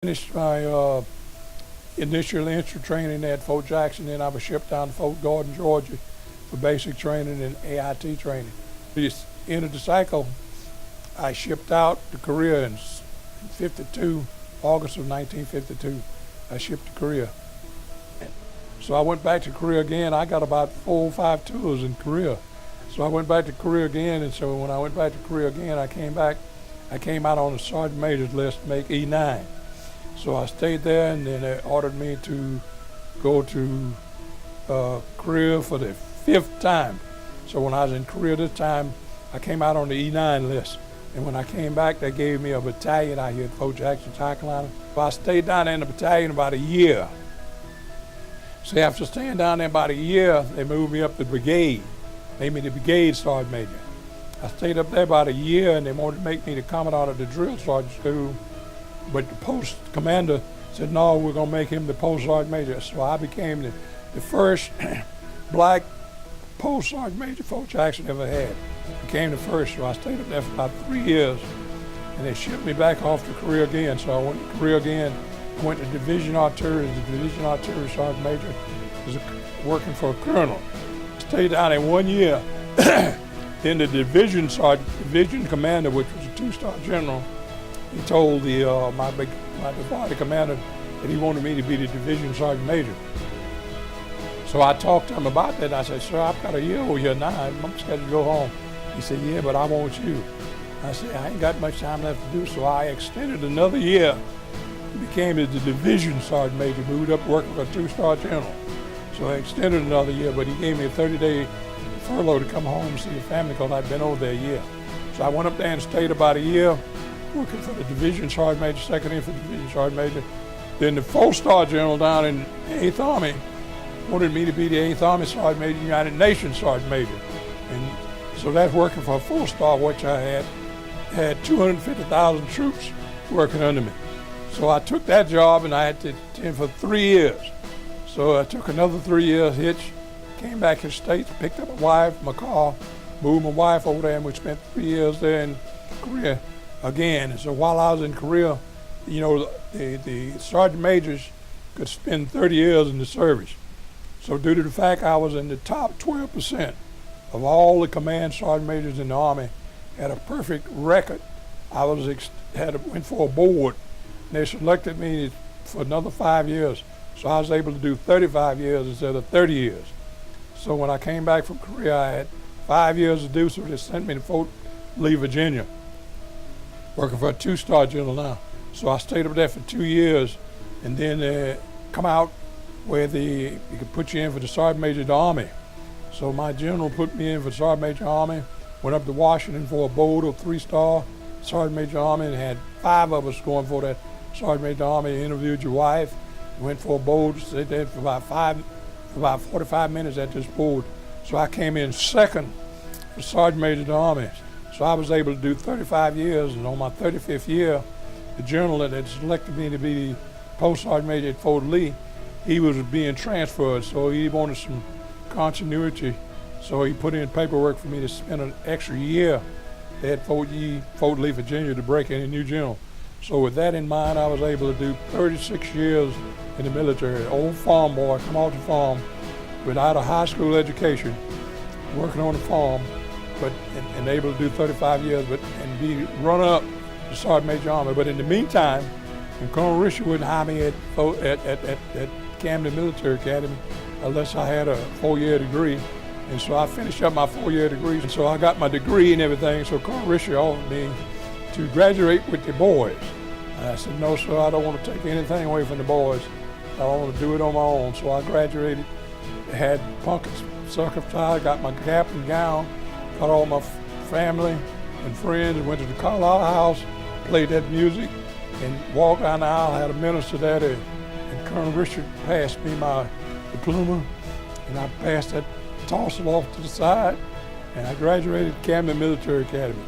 Finished my initial infantry training at Fort Jackson, then I was shipped down to Fort Gordon, Georgia for basic training and AIT training. Just ended the cycle. I shipped out to Korea in 52, August of 1952. I shipped to Korea. So I went back to Korea again. I got about 4 or 5 tours in Korea. So I went back to Korea again, and so when I went back to Korea again, I came back. I came out on the sergeant major's list to make E9. So I stayed there, and then they ordered me to go to Korea for the 5th time. So when I was in Korea this time, I came out on the E9 list. And when I came back, they gave me a battalion out here at Fort Jackson, South Carolina. So I stayed down there in the battalion about a year. So after staying down there about a year, they moved me up to the brigade, made me the brigade sergeant major. I stayed up there about a year, and they wanted to make me the commandant of the drill sergeant school. But the post commander said, no, we're going to make him the post sergeant major. So I became the first black post sergeant major Fort Jackson ever had. Became the first, so I stayed up there for about 3 years. And they shipped me back off to Korea again. So I went to Korea again. I went to Division Artillery, the Division Artillery sergeant major, was working for a colonel. Stayed down there 1 year. Then the division commander, which was a 2-star general, he told my body commander that he wanted me to be the division sergeant major. So I talked to him about that, and I said, sir, I've got a year over here now. I'm scheduled to go home. He said, yeah, but I want you. I said, I ain't got much time left to do, so I extended another year. Became the division sergeant major, moved up working for a 2-star general. So I extended another year, but he gave me a 30-day furlough to come home and see the family because I'd been over there a year. So I went up there and stayed about a year, working for the division sergeant major, 2nd Infantry Division sergeant major. Then the 4-star general down in 8th Army wanted me to be the 8th Army sergeant major, United Nations sergeant major. And so that's working for a 4-star, which I had 250,000 troops working under me. So I took that job, and I had to attend for 3 years. So I took another 3 years hitch, came back to the States, picked up my wife, my car, moved my wife over there, and we spent 3 years there in Korea again. And so while I was in Korea, you know, the sergeant majors could spend 30 years in the service. So due to the fact I was in the top 12% of all the command sergeant majors in the Army, had a perfect record. I went for a board, and they selected me for another 5 years. So I was able to do 35 years instead of 30 years. So when I came back from Korea, I had 5 years to do, so they sent me to Fort Lee, Virginia, working for a 2-star general now. So I stayed up there for 2 years, and then come out where you could put you in for the sergeant major of the Army. So my general put me in for the sergeant major Army, went up to Washington for a board of 3-star sergeant major Army, and had 5 of us going for that sergeant major Army. Interviewed your wife, went for a board, stayed there for about 45 minutes at this board. So I came in 2nd for sergeant major of the Army. So I was able to do 35 years, and on my 35th year, the general that had selected me to be the post sergeant major at Fort Lee, he was being transferred, so he wanted some continuity. So he put in paperwork for me to spend an extra year at Fort Lee, Virginia, to break in a new general. So with that in mind, I was able to do 36 years in the military. Old farm boy, come off the farm without a high school education, working on the farm, and able to do 35 years, and be run up to sergeant major Army. But in the meantime, and Colonel Richard wouldn't hire me at Camden Military Academy unless I had a 4-year degree. And so I finished up my 4-year degree, and so I got my degree and everything. So Colonel Richard offered me to graduate with the boys. And I said, no, sir, I don't want to take anything away from the boys. I want to do it on my own. So I graduated, had pumpkin circus tie, got my cap and gown, got all my family and friends, went to the Carlisle House, played that music, and walked down the aisle. I had a minister there, and Colonel Richard passed me my diploma, and I passed that, tossed it off to the side, and I graduated Camden Military Academy.